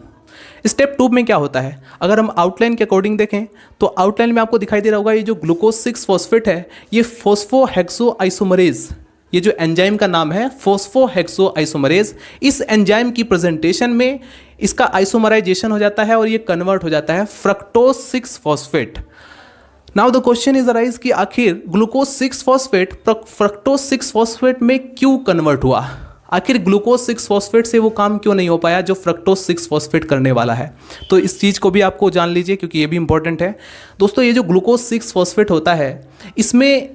स्टेप 2 में क्या होता है? अगर हम आउटलाइन के अकॉर्डिंग देखें तो आउटलाइन में आपको दिखाई दे रहा होगा, ये जो ग्लूकोज 6 फॉस्फेट है ये फॉस्फोहेक्सोआइसोमरेज, ये जो एंजाइम का नाम है फॉस्फोहेक्सोआइसोमरेज, इस एंजाइम की प्रेजेंटेशन में इसका आइसोमराइजेशन हो जाता है और ये कन्वर्ट हो जाता है fructose 6 phosphate. Now the question is arise कि आखिर ग्लूकोज 6 फॉस्फेट फ्रक्टोज 6 फॉस्फेट में क्यों कन्वर्ट हुआ? आखिर ग्लूकोज 6 फॉस्फेट से वो काम क्यों नहीं हो पाया जो फ्रक्टोज 6 फॉस्फेट करने वाला है? तो इस चीज़ को भी आपको जान लीजिए, क्योंकि ये भी इंपॉर्टेंट है। दोस्तों, ये जो ग्लूकोज 6 फॉस्फेट होता है इसमें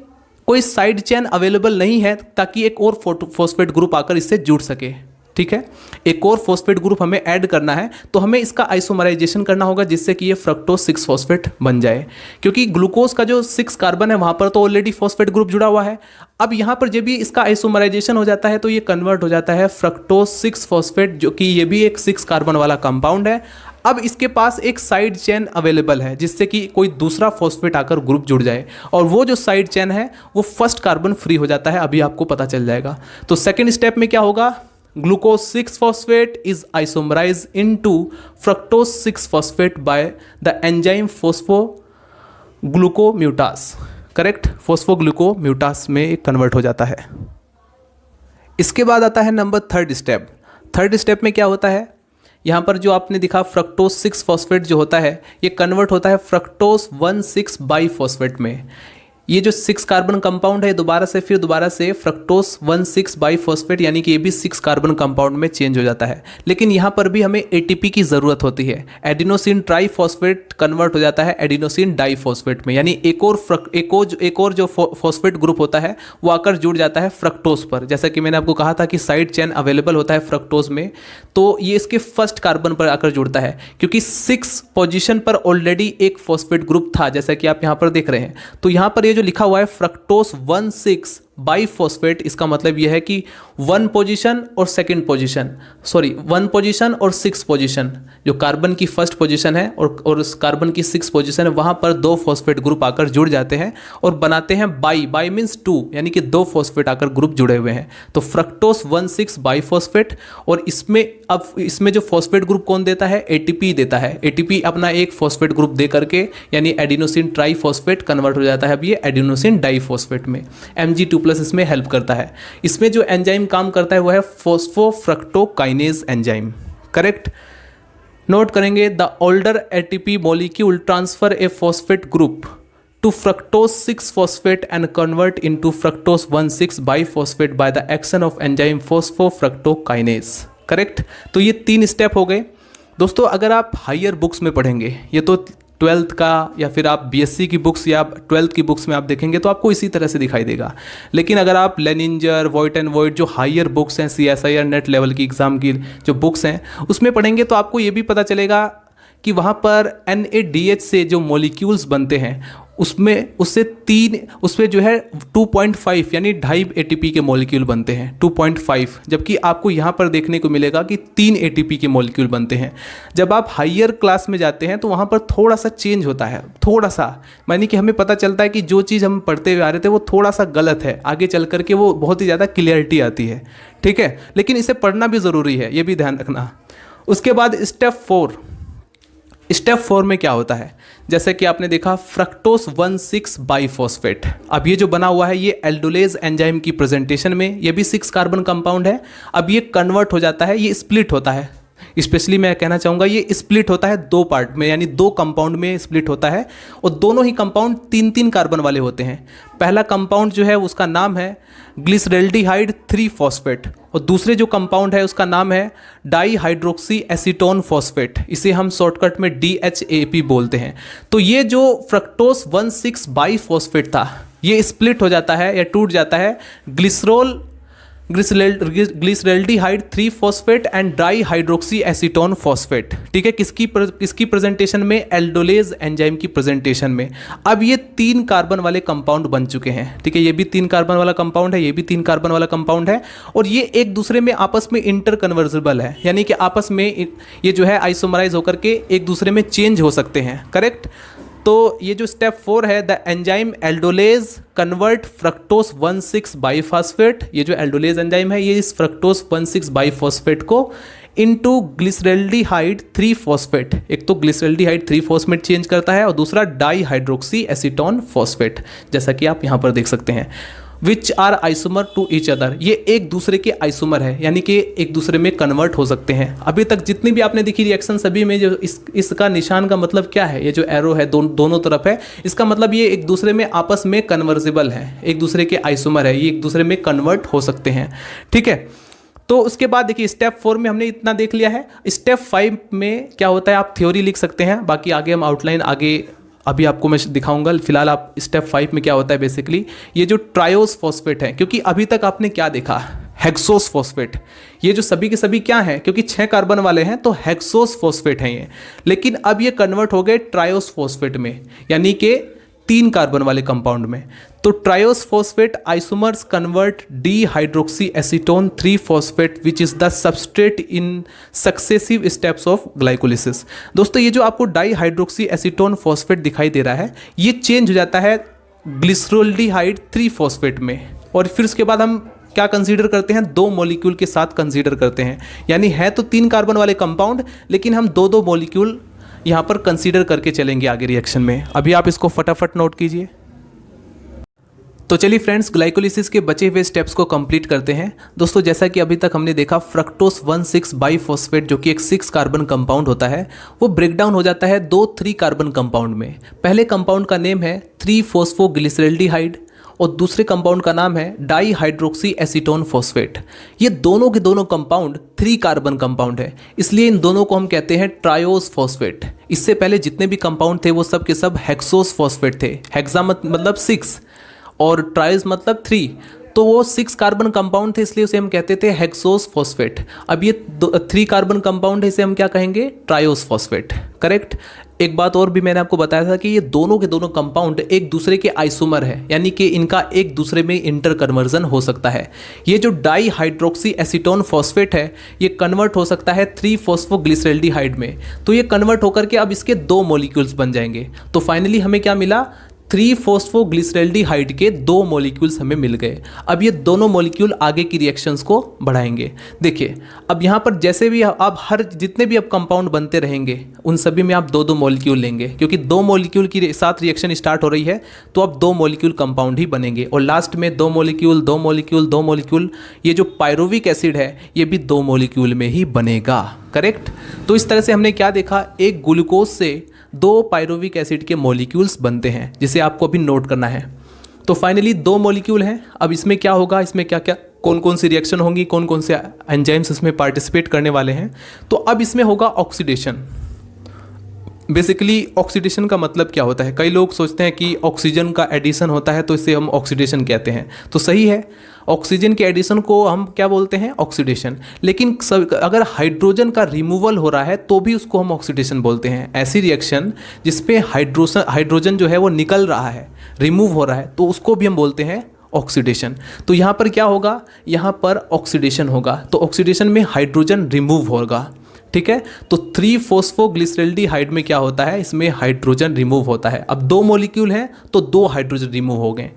कोई साइड चेन अवेलेबल नहीं है ताकि एक और फॉस्फेट ग्रुप आकर इससे जुड़ सके। ठीक है, एक और फॉस्फेट ग्रुप हमें ऐड करना है तो हमें इसका आइसोमराइजेशन करना होगा, जिससे कि ये फ्रक्टोज 6 फॉस्फेट बन जाए। क्योंकि ग्लूकोज का जो 6 कार्बन है वहाँ पर तो ऑलरेडी फॉस्फेट ग्रुप जुड़ा हुआ है। अब यहाँ पर जब भी इसका आइसोमराइजेशन हो जाता है तो ये कन्वर्ट हो जाता है फ्रक्टोज 6 फॉस्फेट, जो कि ये भी एक 6 कार्बन वाला कंपाउंड है। अब इसके पास एक साइड चेन अवेलेबल है जिससे कि कोई दूसरा फॉस्फेट आकर ग्रुप जुड़ जाए, और वो जो साइड चेन है वो फर्स्ट कार्बन फ्री हो जाता है। अभी आपको पता चल जाएगा। तो सेकेंड स्टेप में क्या होगा? Glucose 6 phosphate is isomerise into fructose 6 phosphate by the enzyme phosphoglucomutase. Correct, phosphoglucomutase में कन्वर्ट हो जाता है। इसके बाद आता है number third step. Third step में क्या होता है? यहाँ पर जो आपने दिखा फ्रक्टोज 6 फॉस्फेट जो होता है ये कन्वर्ट होता है फ्रक्टोज 1,6 बाईफॉस्फेट में। ये जो 6 कार्बन कंपाउंड है दोबारा से फ्रक्टोस 1,6 बाइफॉस्फेट यानी कि ये भी 6 कार्बन कंपाउंड में चेंज हो जाता है। लेकिन यहाँ पर भी हमें एटीपी की ज़रूरत होती है। एडिनोसिन ट्राइफॉस्फेट कन्वर्ट हो जाता है एडिनोसिन डाइफॉस्फेट में, यानी एक और जो फॉस्फेट ग्रुप होता है वो आकर जुड़ जाता है फ्रक्टोज पर। जैसा कि मैंने आपको कहा था कि साइड चेन अवेलेबल होता है फ्रक्टोज में, तो ये इसके फर्स्ट कार्बन पर आकर जुड़ता है क्योंकि 6 पोजीशन पर ऑलरेडी एक फॉस्फेट ग्रुप था, जैसा कि आप यहाँ पर देख रहे हैं। तो यहाँ पर जो लिखा हुआ है फ्रक्टोस 1,6 बाइफॉस्फेट, इसका मतलब यह है कि 1 पोजीशन और 6 पोजीशन, जो कार्बन की फर्स्ट पोजीशन है और उस कार्बन की 6 पोजीशन है, वहां पर 2 फॉस्फेट ग्रुप आकर जुड़ जाते हैं और बनाते हैं बाई मीन्स 2, यानी कि 2 फॉस्फेट आकर ग्रुप जुड़े हुए हैं। तो फ्रक्टोस 1,6 बाइफॉस्फेट, और इसमें जो फॉस्फेट ग्रुप कौन देता है? एटीपी देता है। एटीपी अपना एक फॉस्फेट ग्रुप दे करके यानी एडिनोसिन ट्राइफॉस्फेट कन्वर्ट हो जाता है अब ये एडिनोसिन डाइफॉस्फेट में। Mg2+ इसमें हेल्प करता है। इसमें जो एंजाइम काम करता है वो है फॉस्फोफ्रक्टोकाइनेज एंजाइम। करेक्ट। नोट करेंगे, the older ATP molecule transfer A phosphate group to fructose 6-phosphate and convert into fructose 1,6 biphosphate by the action of enzyme phosphofructokinase। Correct. तो ये 3 स्टेप हो गए दोस्तों। अगर आप हायर बुक्स में पढ़ेंगे, ये तो 12th का या फिर आप बीएससी की बुक्स या 12th की बुक्स में आप देखेंगे तो आपको इसी तरह से दिखाई देगा। लेकिन अगर आप लेनिंजर, वॉइट एंड वॉइट जो हायर बुक्स हैं, CSIR नेट लेवल की एग्ज़ाम की जो बुक्स हैं उसमें पढ़ेंगे तो आपको ये भी पता चलेगा कि वहाँ पर NADH से जो मॉलिक्यूल्स बनते हैं उसमें जो है 2.5 यानी 2.5 ATP के मॉलिक्यूल बनते हैं, 2.5, जबकि आपको यहाँ पर देखने को मिलेगा कि 3 ATP के मॉलिक्यूल बनते हैं। जब आप हायर क्लास में जाते हैं तो वहाँ पर थोड़ा सा चेंज होता है, थोड़ा सा, यानी कि हमें पता चलता है कि जो चीज़ हम पढ़ते हुए आ रहे थे वो थोड़ा सा गलत है, आगे चल करके वो बहुत ही ज़्यादा क्लियरिटी आती है। ठीक है, लेकिन इसे पढ़ना भी ज़रूरी है, ये भी ध्यान रखना। उसके बाद स्टेप 4 में क्या होता है? जैसे कि आपने देखा फ्रक्टोस 1,6 बाइफॉस्फेट। अब ये जो बना हुआ है ये एल्डोलेज एंजाइम की प्रेजेंटेशन में, ये भी 6 कार्बन कंपाउंड है। अब ये कन्वर्ट हो जाता है, ये स्प्लिट होता है। स्पेशली मैं कहना चाहूँगा ये स्प्लिट होता है 2 पार्ट में, यानी 2 कंपाउंड में स्प्लिट होता है और दोनों ही कंपाउंड 3-3 कार्बन वाले होते हैं। पहला कंपाउंड जो है उसका नाम है ग्लिसरेल्डिहाइड 3 फॉस्फेट और दूसरे जो कंपाउंड है उसका नाम है डाईहाइड्रोक्सी एसीटोन फॉस्फेट, इसे हम शॉर्टकट में DHAP बोलते हैं। तो ये जो फ्रक्टोस 1,6 बाइफॉस्फेट था ये स्प्लिट हो जाता है या टूट जाता है glyceraldehyde 3 phosphate and dihydroxy acetone phosphate. ठीक है, किसकी प्रेजेंटेशन में? एल्डोलेज एंजाइम की प्रेजेंटेशन में। अब ये 3 कार्बन वाले कंपाउंड बन चुके हैं। ठीक है, ये भी 3 कार्बन वाला कंपाउंड है, ये भी 3 कार्बन वाला कंपाउंड है और ये एक दूसरे में आपस में इंटरकन्वर्जिबल है, यानी कि आपस में ये जो है आइसोमराइज होकर के एक दूसरे में चेंज हो सकते हैं। करेक्ट। तो ये जो स्टेप 4 है, the enzyme aldolase convert fructose 1,6 biphosphate, ये जो एल्डोलेज एंजाइम है ये इस फ्रक्टोस 1,6 बाइफॉस्फेट को इनटू ग्लिसरेल्डिहाइड 3 फॉस्फेट, एक तो ग्लिसरेल्डिहाइड 3 फॉस्फेट चेंज करता है और दूसरा डाईहाइड्रोक्सी एसीटोन फॉस्फेट, जैसा कि आप यहाँ पर देख सकते हैं। Which are isomer to each other, ये एक दूसरे के आइसोमर है, यानी कि एक दूसरे में कन्वर्ट हो सकते हैं। अभी तक जितनी भी आपने देखी रिएक्शन सभी में जो इसका निशान का मतलब क्या है, ये जो एरो है दोनों तरफ है, इसका मतलब ये एक दूसरे में आपस में कन्वर्जिबल है, एक दूसरे के आइसोमर है, ये एक दूसरे में कन्वर्ट हो सकते हैं। ठीक है, तो उसके बाद देखिए स्टेप 4 में हमने इतना देख लिया है। स्टेप 5 में क्या होता है आप थ्योरी लिख सकते हैं, बाकी आगे हम आउटलाइन आगे अभी आपको मैं दिखाऊंगा। फिलहाल आप स्टेप 5 में क्या होता है बेसिकली ये जो ट्रायोस फॉस्फेट है, क्योंकि अभी तक आपने क्या देखा हेक्सोस फॉस्फेट, ये जो सभी के सभी क्या हैं, क्योंकि 6 कार्बन वाले हैं तो हेक्सोस फॉस्फेट हैं ये, लेकिन अब ये कन्वर्ट हो गए ट्रायोस फॉस्फेट में, यानी कि 3 कार्बन वाले कंपाउंड में। तो triose phosphate isomers convert dehydroxy acetone 3 phosphate which is the substrate in successive steps of glycolysis. दोस्तों ये जो आपको डाईहाइड्रोक्सी एसीटोन फॉस्फेट दिखाई दे रहा है ये चेंज हो जाता है ग्लिसरोल्डिहाइड 3 फॉस्फेट में, और फिर उसके बाद हम क्या कंसीडर करते हैं, 2 मॉलिक्यूल के साथ कंसीडर करते हैं, यानी है तो 3 कार्बन वाले कंपाउंड लेकिन हम 2-2 मॉलिक्यूल यहाँ पर कंसीडर करके चलेंगे आगे रिएक्शन में। अभी आप इसको फटाफट नोट कीजिए। तो चलिए फ्रेंड्स, ग्लाइकोलिसिस के बचे हुए स्टेप्स को कंप्लीट करते हैं। दोस्तों, जैसा कि अभी तक हमने देखा, फ्रक्टोज 1,6 बाइफॉस्फेट जो कि एक 6 कार्बन कंपाउंड होता है, वो ब्रेक डाउन हो जाता है 2 3 कार्बन कंपाउंड में। पहले कंपाउंड का नेम है 3-फॉस्फोग्लिसरल्डिहाइड और दूसरे कंपाउंड का नाम है डाईहाइड्रोक्सी एसीटोन फॉस्फेट। ये दोनों के दोनों कंपाउंड 3 कार्बन कंपाउंड है, इसलिए इन दोनों को हम कहते हैं ट्रायोस फॉस्फेट। इससे पहले जितने भी कंपाउंड थे वो सब के सब हेक्सोस फॉस्फेट थे। हेक्सा मतलब 6 और ट्राइस मतलब 3, तो वो 6 कार्बन कंपाउंड थे, इसलिए उसे हम कहते थे हेक्सोस फॉस्फेट। अब ये 3 कार्बन कंपाउंड है, इसे हम क्या कहेंगे? Triose phosphate. करेक्ट। एक बात और भी मैंने आपको बताया था कि ये दोनों के दोनों कंपाउंड एक दूसरे के आइसोमर है, यानी कि इनका एक दूसरे में इंटर कन्वर्जन हो सकता है। ये जो डाईहाइड्रोक्सी एसीटोन फॉस्फेट है, ये कन्वर्ट हो सकता है 3-फॉस्फोग्लिसरल्डिहाइड में। तो ये कन्वर्ट होकर के अब इसके 2 मॉलिक्यूल्स बन जाएंगे। तो फाइनली हमें क्या मिला? 3-फॉस्फोग्लिसरल्डिहाइड के 2 मॉलिक्यूल्स हमें मिल गए। अब ये दोनों मॉलिक्यूल आगे की रिएक्शंस को बढ़ाएंगे। देखिए, अब यहाँ पर जैसे भी आप जितने भी अब कंपाउंड बनते रहेंगे, उन सभी में आप 2-2 मॉलिक्यूल लेंगे, क्योंकि 2 मॉलिक्यूल की साथ रिएक्शन स्टार्ट हो रही है, तो अब 2 मॉलिक्यूल कंपाउंड ही बनेंगे। और लास्ट में 2 मॉलिक्यूल 2 मॉलिक्यूल 2 मॉलिक्यूल, ये जो पायरुविक एसिड है ये भी 2 मॉलिक्यूल में ही बनेगा। करेक्ट। तो इस तरह से हमने क्या देखा? एक ग्लूकोज से 2 पायरुविक एसिड के मॉलिक्यूल्स बनते हैं, जिसे आपको अभी नोट करना है। तो फाइनली 2 मॉलिक्यूल हैं। अब इसमें क्या होगा? इसमें क्या क्या कौन कौन सी रिएक्शन होंगी, कौन कौन से एंजाइम्स इसमें पार्टिसिपेट करने वाले हैं? तो अब इसमें होगा ऑक्सीडेशन। बेसिकली ऑक्सीडेशन का मतलब क्या होता है? कई लोग सोचते हैं कि ऑक्सीजन का एडिशन होता है तो इसे हम ऑक्सीडेशन कहते हैं। तो सही है, ऑक्सीजन के एडिशन को हम क्या बोलते हैं? ऑक्सीडेशन। लेकिन अगर हाइड्रोजन का रिमूवल हो रहा है तो भी उसको हम ऑक्सीडेशन बोलते हैं। ऐसी रिएक्शन जिसपे हाइड्रोजन जो है वो निकल रहा है, रिमूव हो रहा है, तो उसको भी हम बोलते हैं ऑक्सीडेशन। तो यहाँ पर क्या होगा? यहाँ पर ऑक्सीडेशन होगा। तो ऑक्सीडेशन में हाइड्रोजन रिमूव होगा। ठीक है। तो 3-फॉस्फोग्लिसरल्डिहाइड में क्या होता है? इसमें हाइड्रोजन रिमूव होता है। अब 2 मॉलिक्यूल हैं तो 2 हाइड्रोजन रिमूव हो गए।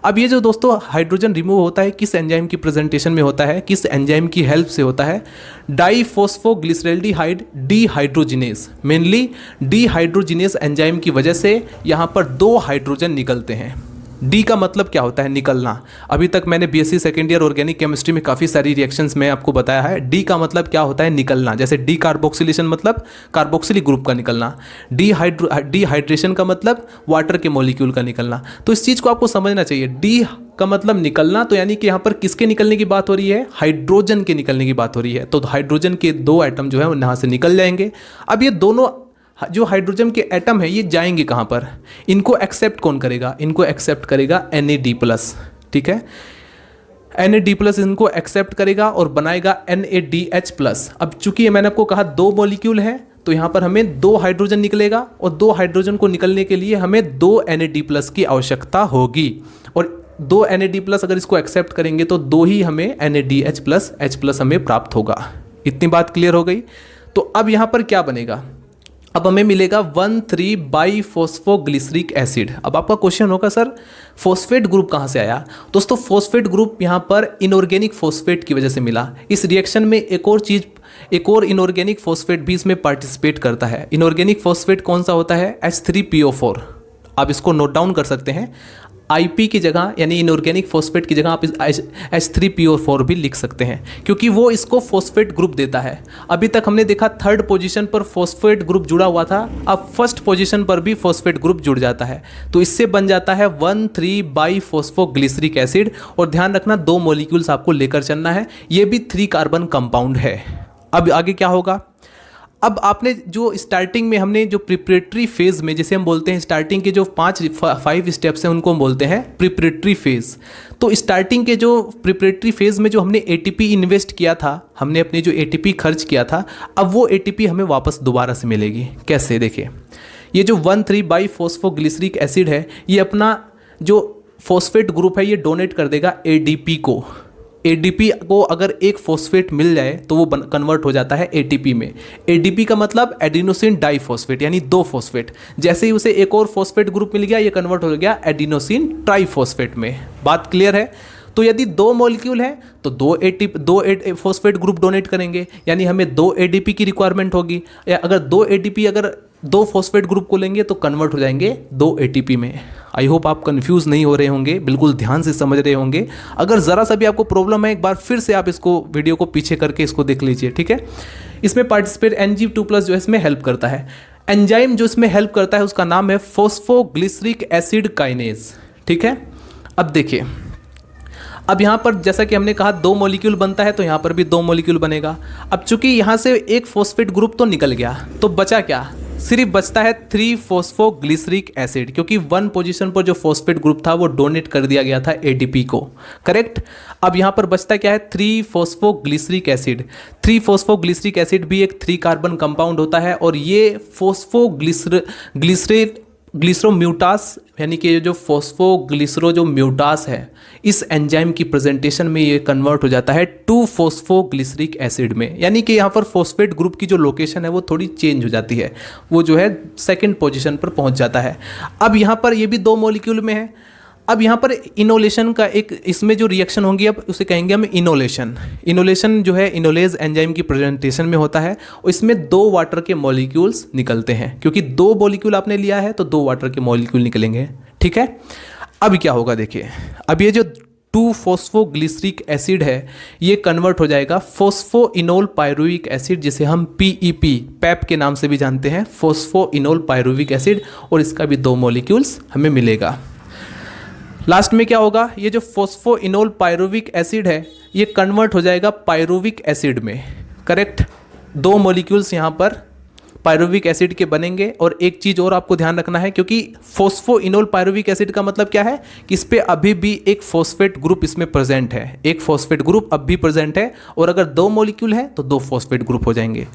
अब ये जो दोस्तों हाइड्रोजन रिमूव होता है, किस एंजाइम की प्रेजेंटेशन में होता है, किस एंजाइम की हेल्प से होता है? डाईफॉस्फोग्लिसरल्डिहाइड डीहाइड्रोजिनेज, मेनली डीहाइड्रोजिनेज एंजाइम की वजह से यहाँ पर 2 हाइड्रोजन निकलते हैं। डी का मतलब क्या होता है? निकलना। अभी तक मैंने BSc second year organic chemistry में काफ़ी सारी रिएक्शंस में आपको बताया है। डी का मतलब क्या होता है? निकलना। जैसे डी कार्बोक्सिलेशन मतलब कार्बोक्सिलिक ग्रुप का निकलना। डीहाइड्रेशन का मतलब वाटर के मॉलिक्यूल का निकलना। तो इस चीज़ को आपको समझना चाहिए। डी का मतलब निकलना, तो यानी कि यहाँ पर किसके निकलने की बात हो रही है? हाइड्रोजन के निकलने की बात हो रही है। तो हाइड्रोजन के 2 एटम जो है वो यहाँ से निकल जाएंगे। अब ये दोनों जो हाइड्रोजन के एटम है ये जाएंगे कहाँ पर? इनको एक्सेप्ट कौन करेगा? इनको एक्सेप्ट करेगा NAD+। ठीक है, NAD+ इनको एक्सेप्ट करेगा और बनाएगा NADH+। अब चूंकि मैंने आपको कहा 2 मॉलिक्यूल है, तो यहाँ पर हमें 2 हाइड्रोजन निकलेगा और 2 हाइड्रोजन को निकलने के लिए हमें 2 NAD+ की आवश्यकता होगी। और 2 NAD+ अगर इसको एक्सेप्ट करेंगे तो 2 ही हमें NADH+, H+ हमें प्राप्त होगा। इतनी बात क्लियर हो गई। तो अब यहाँ पर क्या बनेगा? अब हमें मिलेगा 1,3 बाईफॉस्फोग्लिसरिक एसिड। अब आपका क्वेश्चन होगा, सर फॉस्फेट ग्रुप कहाँ से आया? दोस्तों, फॉस्फेट ग्रुप यहाँ पर इनऑर्गेनिक फॉस्फेट की वजह से मिला। इस रिएक्शन में एक और इनऑर्गेनिक फॉस्फेट भी इसमें पार्टिसिपेट करता है। इनऑर्गेनिक फॉस्फेट कौन सा होता है? H3PO4। आप इसको नोट डाउन कर सकते हैं। IP की जगह, यानी इनऑर्गेनिक फॉस्फेट की जगह आप H3PO4 भी लिख सकते हैं, क्योंकि वो इसको फॉस्फेट ग्रुप देता है। अभी तक हमने देखा 3rd पोजीशन पर फॉस्फेट ग्रुप जुड़ा हुआ था, अब 1st पोजीशन पर भी फॉस्फेट ग्रुप जुड़ जाता है। तो इससे बन जाता है 1,3 बाईफॉस्फोग्लिसरिक एसिड। और ध्यान रखना, 2 मॉलिक्यूल्स आपको लेकर चलना है। ये भी 3 कार्बन कंपाउंड है। अब आगे क्या होगा? अब आपने जो स्टार्टिंग में हमने जो प्रिपरेटरी फेज़ में, जैसे हम बोलते हैं स्टार्टिंग के जो 5 स्टेप्स हैं उनको हम बोलते हैं प्रिपरेटरी फेज़। तो स्टार्टिंग के जो प्रिपरेटरी फेज़ में जो हमने ATP इन्वेस्ट किया था, हमने अपने जो ATP खर्च किया था, अब वो ATP हमें वापस दोबारा से मिलेगी। कैसे? देखिए, ये जो 1,3 बाईफॉस्फोग्लिसरिक एसिड है, ये अपना जो फॉस्फेट ग्रुप है ये डोनेट कर देगा ADP को। ADP को अगर एक फॉस्फेट मिल जाए तो वो कन्वर्ट हो जाता है ATP में। ADP का मतलब एडिनोसिन डाइफॉस्फेट, यानी 2 फॉस्फेट। जैसे ही उसे एक और फॉस्फेट ग्रुप मिल गया, ये कन्वर्ट हो गया एडिनोसिन ट्राइफॉस्फेट में। बात क्लियर है? तो यदि 2 मॉलिक्यूल हैं तो 2 फॉस्फेट ग्रुप डोनेट करेंगे, यानी हमें 2 ADP की रिक्वायरमेंट होगी। या अगर 2 ADP अगर दो फॉस्फेट ग्रुप को लेंगे तो कन्वर्ट हो जाएंगे दो एटीपी में। आई होप आप कंफ्यूज नहीं हो रहे होंगे, बिल्कुल ध्यान से समझ रहे होंगे। अगर ज़रा सा भी आपको प्रॉब्लम है, एक बार फिर से आप इसको वीडियो को पीछे करके इसको देख लीजिए, ठीक है। इसमें पार्टिसिपेट Ng2+ जो है इसमें हेल्प करता है। एंजाइम जो इसमें हेल्प करता है उसका नाम है फॉस्फोग्लिसरिक एसिड काइनेज, ठीक है। अब देखिए, अब यहाँ पर जैसा कि हमने कहा दो मॉलिक्यूल बनता है, तो यहाँ पर भी दो मॉलिक्यूल बनेगा। अब चूंकि यहाँ से एक फॉस्फेट ग्रुप तो निकल गया, तो बचा क्या, सिर्फ बचता है 3-फॉस्फोग्लिसरिक एसिड, क्योंकि 1 पोजीशन पर जो फॉस्फेट ग्रुप था वो डोनेट कर दिया गया था एडीपी को, करेक्ट। अब यहाँ पर बचता क्या है, 3-फॉस्फोग्लिसरिक एसिड। 3-फॉस्फोग्लिसरिक एसिड भी एक 3 कार्बन कंपाउंड होता है, और ये ग्लिसरोम्यूटास यानी कि जो फॉस्फोग्लिसरो जो म्यूटास है, इस एंजाइम की प्रेजेंटेशन में ये कन्वर्ट हो जाता है 2-फॉस्फोग्लिसरिक एसिड में। यानी कि यहाँ पर फॉस्फेट ग्रुप की जो लोकेशन है वो थोड़ी चेंज हो जाती है, वो जो है सेकंड पोजीशन पर पहुँच जाता है। अब यहाँ पर ये भी दो मॉलिक्यूल में है। अब यहाँ पर इनोलेशन का एक इसमें जो रिएक्शन होंगी, अब उसे कहेंगे हम इनोलेशन। इनोलेशन जो है इनोलेज एंजाइम की प्रेजेंटेशन में होता है, और इसमें 2 वाटर के मॉलिक्यूल्स निकलते हैं, क्योंकि 2 मॉलिक्यूल आपने लिया है तो 2 वाटर के मॉलिक्यूल निकलेंगे, ठीक है। अब क्या होगा देखिए, अब ये जो 2-फॉस्फोग्लिसरिक एसिड है ये कन्वर्ट हो जाएगा फॉस्फोइनोल पायरुविक एसिड, जिसे हम PEP पैप के नाम से भी जानते हैं, फॉस्फोइनोल पायरुविक एसिड, और इसका भी 2 मॉलिक्यूल्स हमें मिलेगा। लास्ट में क्या होगा, ये जो फॉस्फोइनोल पायरुविक एसिड है ये कन्वर्ट हो जाएगा पायरुविक एसिड में, करेक्ट। 2 मॉलिक्यूल्स यहाँ पर पायरुविक एसिड के बनेंगे। और एक चीज़ और आपको ध्यान रखना है, क्योंकि फॉस्फोइनोल पायरुविक एसिड का मतलब क्या है कि इस पर अभी भी एक फॉस्फेट ग्रुप इसमें प्रेजेंट है, एक फॉस्फेट ग्रुप अब भी प्रेजेंट है, और अगर 2 मॉलिक्यूल है तो 2 फॉस्फेट ग्रुप हो जाएंगे।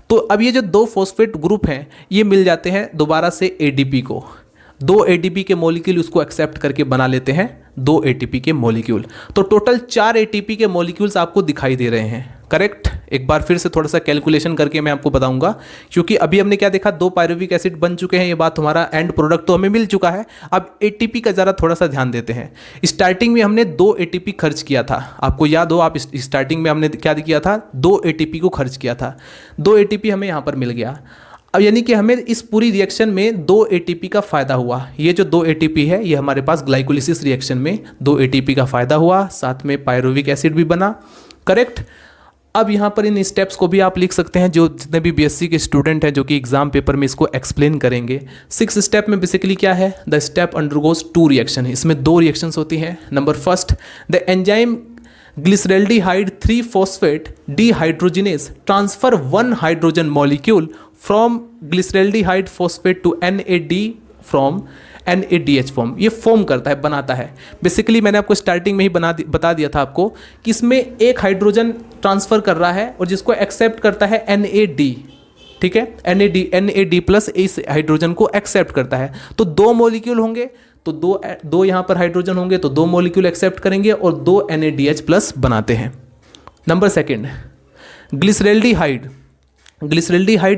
तो अब ये जो 2 फॉस्फेट ग्रुप हैं ये मिल जाते हैं दोबारा से एडीपी को, 2 एटीपी के मॉलिक्यूल उसको एक्सेप्ट करके बना लेते हैं 2 एटीपी के मॉलिक्यूल। तो टोटल 4 एटीपी के मॉलिक्यूल्स आपको दिखाई दे रहे हैं, करेक्ट। एक बार फिर से थोड़ा सा कैलकुलेशन करके मैं आपको बताऊंगा, क्योंकि अभी हमने क्या देखा, 2 पायरुविक एसिड बन चुके हैं, ये बात हमारा एंड प्रोडक्ट तो हमें मिल चुका है। अब एटीपी का ज़रा थोड़ा सा ध्यान देते हैं। स्टार्टिंग में हमने 2 एटीपी खर्च किया था, आपको याद हो, आप स्टार्टिंग में हमने क्या किया था, 2 एटीपी को खर्च किया था। 2 एटीपी हमें यहाँ पर मिल गया। अब यानी कि हमें इस पूरी रिएक्शन में 2 एटीपी का फ़ायदा हुआ। ये जो 2 एटीपी है ये हमारे पास ग्लाइकोलिसिस रिएक्शन में 2 एटीपी का फ़ायदा हुआ, साथ में पायरुविक एसिड भी बना, करेक्ट। अब यहाँ पर इन स्टेप्स को भी आप लिख सकते हैं, जो जितने भी बीएससी के स्टूडेंट हैं जो कि एग्जाम पेपर में इसको एक्सप्लेन करेंगे। 6 स्टेप में बेसिकली क्या है, द स्टेप अंडरगोज 2 रिएक्शन, इसमें 2 रिएक्शंस होती हैं। Number first, the enzyme glyceraldehyde three phosphate dehydrogenase transfer 1 hydrogen molecule from glyceraldehyde phosphate to NAD from NADH form. ये फॉर्म करता है, बनाता है। बेसिकली मैंने आपको स्टार्टिंग में ही बता दिया था आपको कि इसमें एक हाइड्रोजन ट्रांसफर कर रहा है और जिसको एक्सेप्ट करता है NAD, ठीक है। NAD+ इस हाइड्रोजन को एक्सेप्ट करता है। तो 2 मॉलिक्यूल होंगे तो दो यहाँ पर हाइड्रोजन होंगे तो 2 मॉलिक्यूल एक्सेप्ट करेंगे और 2 NADH+ बनाते हैं। Number second, glyceraldehyde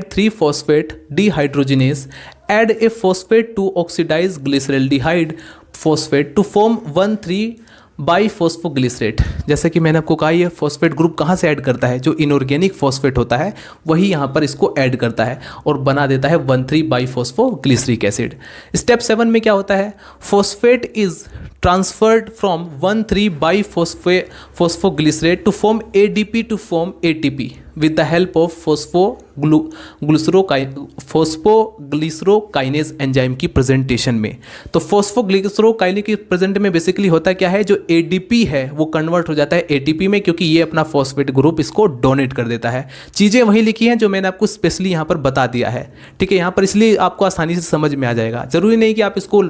three phosphate dehydrogenase add a phosphate to oxidize glyceraldehyde phosphate to form one three biphosphoglycerate. जैसा कि मैंने आपको कहा, ये फॉस्फेट ग्रुप कहाँ से ऐड करता है, जो इनऑर्गेनिक फॉस्फेट होता है वही यहाँ पर इसको ऐड करता है और बना देता है 1,3-बाईफॉस्फोग्लिसरिक एसिड। स्टेप 7 में क्या होता है, phosphate is transferred from one three biphosphoglycerate to form ADP to form ATP with the help of phosphoglycerokinase enzyme की प्रेजेंटेशन में। तो फॉस्फोग्लिसरोकाइनेज की प्रेजेंट में बेसिकली होता क्या है, जो ADP है वो कन्वर्ट हो जाता है ATP में, क्योंकि ये अपना फॉस्फेट ग्रुप इसको डोनेट कर देता है। चीज़ें वही लिखी हैं जो मैंने आपको स्पेशली यहाँ पर बता दिया है, ठीक है। यहाँ पर इसलिए आपको आसानी से समझ में आ जाएगा। जरूरी नहीं कि आप इसको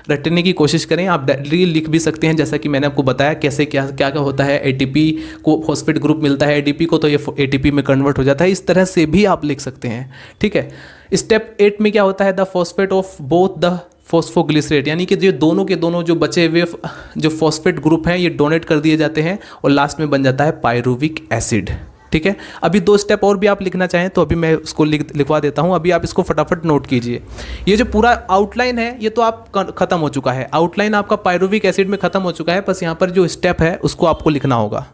रटने की कोशिश करें, आप डायरेक्टली लिख भी सकते हैं, जैसा कि मैंने आपको बताया कैसे क्या होता है। ATP को फॉस्फेट ग्रुप मिलता है ADP को, तो ये ATP में कन्वर्ट हो जाता है। इस तरह से भी आप लिख सकते हैं, ठीक है। स्टेप 8 में क्या होता है, the phosphate of both the phosphoglycerate, यानी कि जो दोनों के दोनों जो बचे हुए जो फॉस्फेट ग्रुप हैं ये डोनेट कर दिए जाते हैं और लास्ट में बन जाता है पायरुविक एसिड, ठीक है। अभी 2 स्टेप और भी आप लिखना चाहें तो अभी मैं उसको लिखवा देता हूं। अभी आप इसको फटाफट नोट कीजिए। ये जो पूरा आउटलाइन है ये तो आप खत्म हो चुका है, आउटलाइन आपका पायरुविक एसिड में खत्म हो चुका है, बस यहाँ पर जो स्टेप है उसको आपको लिखना होगा।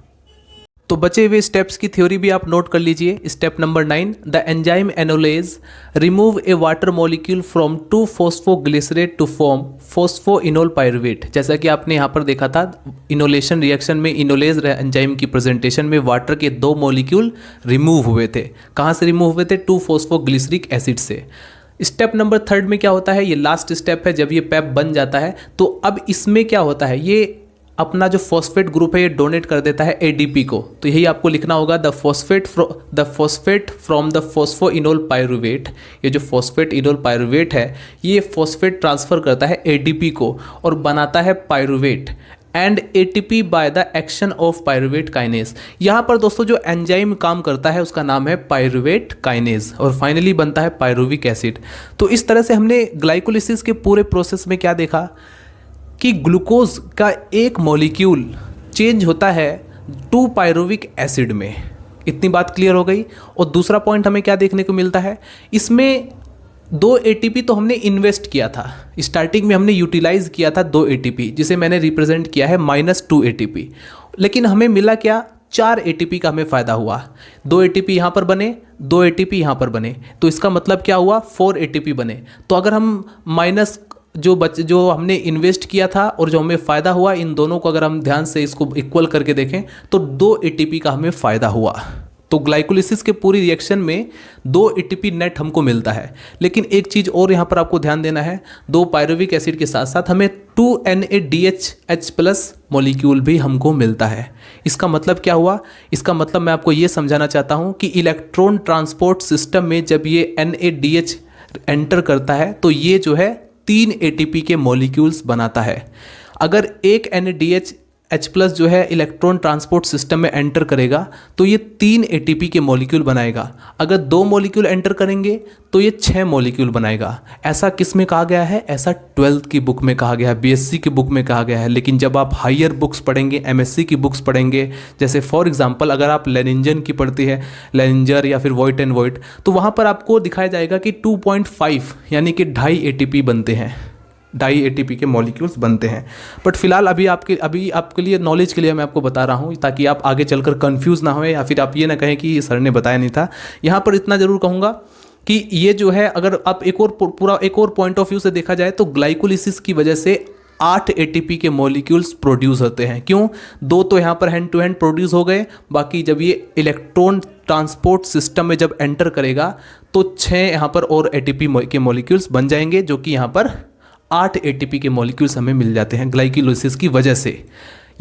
तो बचे हुए स्टेप्स की थ्योरी भी आप नोट कर लीजिए। Step number 9, the enzyme enolase remove a water molecule from two phosphoglycerate to form phosphoenol pyruvate. जैसा कि आपने यहाँ पर देखा था, इनोलेशन रिएक्शन में इनोलेज एंजाइम की प्रेजेंटेशन में वाटर के 2 मॉलिक्यूल रिमूव हुए थे। कहाँ से रिमूव हुए थे? 2-फॉस्फोग्लिसरिक एसिड से। स्टेप नंबर 3 में क्या होता है? ये लास्ट स्टेप है। जब ये पैप बन जाता है तो अब इसमें क्या होता है, ये अपना जो फॉस्फेट ग्रुप है ये डोनेट कर देता है एडीपी को। तो यही आपको लिखना होगा, the phosphate from the phosphoenol pyruvate. ये जो फॉस्फेट इनोल पायरुवेट है ये फॉस्फेट ट्रांसफर करता है एडीपी को और बनाता है pyruvate and ATP by the action of pyruvate kinase. यहाँ पर दोस्तों जो एंजाइम काम करता है उसका नाम है पायरुवेट काइनेज और फाइनली बनता है पायरुविक एसिड। तो इस तरह से हमने ग्लाइकोलिसिस के पूरे प्रोसेस में क्या देखा कि ग्लूकोज का एक मॉलिक्यूल चेंज होता है 2 पायरुविक एसिड में। इतनी बात क्लियर हो गई। और दूसरा पॉइंट हमें क्या देखने को मिलता है, इसमें 2 एटीपी तो हमने इन्वेस्ट किया था, स्टार्टिंग में हमने यूटिलाइज किया था 2 एटीपी, जिसे मैंने रिप्रेजेंट किया है -2 एटीपी। लेकिन हमें मिला क्या? 4 एटीपी का हमें फ़ायदा हुआ। 2 एटीपी यहाँ पर बने, 2 एटीपी यहाँ पर बने, तो इसका मतलब क्या हुआ? 4 एटीपी बने। तो अगर हम माइनस जो हमने इन्वेस्ट किया था और जो हमें फ़ायदा हुआ, इन दोनों को अगर हम ध्यान से इसको इक्वल करके देखें तो 2 एटीपी का हमें फ़ायदा हुआ। तो ग्लाइकोलिसिस के पूरी रिएक्शन में 2 एटीपी नेट हमको मिलता है। लेकिन एक चीज़ और यहाँ पर आपको ध्यान देना है, 2 पायरुविक एसिड के साथ साथ हमें 2 NADH+ मॉलिक्यूल भी हमको मिलता है। इसका मतलब क्या हुआ? इसका मतलब मैं आपको ये समझाना चाहता हूँ कि इलेक्ट्रॉन ट्रांसपोर्ट सिस्टम में जब ये NADH एंटर करता है तो ये जो है 3 एटीपी के मॉलिक्यूल्स बनाता है। अगर एक NADH+ जो है इलेक्ट्रॉन ट्रांसपोर्ट सिस्टम में एंटर करेगा तो ये 3 एटीपी के मॉलिक्यूल बनाएगा। अगर 2 मॉलिक्यूल एंटर करेंगे तो ये 6 मॉलिक्यूल बनाएगा। ऐसा किस में कहा गया है? ऐसा 12th की बुक में कहा गया है, BSc की बुक में कहा गया है। लेकिन जब आप हायर बुक्स पढ़ेंगे, MSc की बुक्स पढ़ेंगे, जैसे फॉर एग्जांपल अगर आप लेनिंजन की पढ़ती है, लेनिंजर या फिर वॉइट एंड वॉइट, तो वहाँ पर आपको दिखाया जाएगा कि 2.5 यानी कि 2.5 एटीपी बनते हैं, 2.5 एटीपी के मॉलिक्यूल्स बनते हैं। बट फिलहाल अभी आपके लिए नॉलेज के लिए मैं आपको बता रहा हूँ ताकि आप आगे चलकर कंफ्यूज ना हो या फिर आप ये ना कहें कि सर ने बताया नहीं था। यहाँ पर इतना ज़रूर कहूँगा कि ये जो है, अगर आप एक और पॉइंट ऑफ व्यू से देखा जाए तो ग्लाइकोलिसिस की वजह से 8 एटीपी के मॉलिक्यूल्स प्रोड्यूस होते हैं। क्यों? 2 तो यहाँ पर हैंड टू हैंड प्रोड्यूस हो गए, बाकी जब ये इलेक्ट्रॉन ट्रांसपोर्ट सिस्टम में जब एंटर करेगा तो 6 यहाँ पर और एटीपी के मॉलिक्यूल्स बन जाएंगे, जो कि यहाँ पर 8 एटीपी के मॉलिक्यूल्स हमें मिल जाते हैं ग्लाइकोलिसिस की वजह से।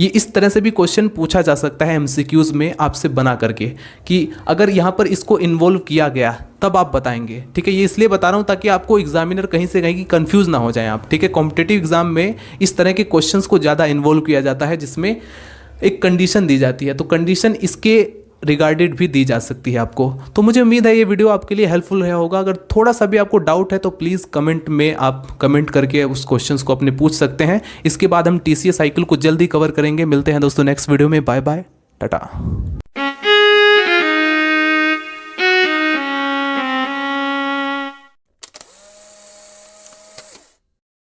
ये इस तरह से भी क्वेश्चन पूछा जा सकता है MCQs में आपसे बना करके कि अगर यहाँ पर इसको इन्वॉल्व किया गया तब आप बताएंगे। ठीक है, ये इसलिए बता रहा हूँ ताकि आपको एग्जामिनर कहीं से कहीं की कंफ्यूज ना हो जाए आप। ठीक है, कॉम्पिटिटिव एग्जाम में इस तरह के क्वेश्चंस को ज़्यादा इन्वॉल्व किया जाता है जिसमें एक कंडीशन दी जाती है, तो कंडीशन इसके रिगार्डेड भी दी जा सकती है आपको। तो मुझे उम्मीद है ये वीडियो आपके लिए हेल्पफुल रहा होगा। अगर थोड़ा सा भी आपको डाउट है तो प्लीज़ कमेंट में आप कमेंट करके उस क्वेश्चंस को अपने पूछ सकते हैं। इसके बाद हम TCA साइकिल को जल्दी कवर करेंगे। मिलते हैं दोस्तों नेक्स्ट वीडियो में। Bye bye, Tata.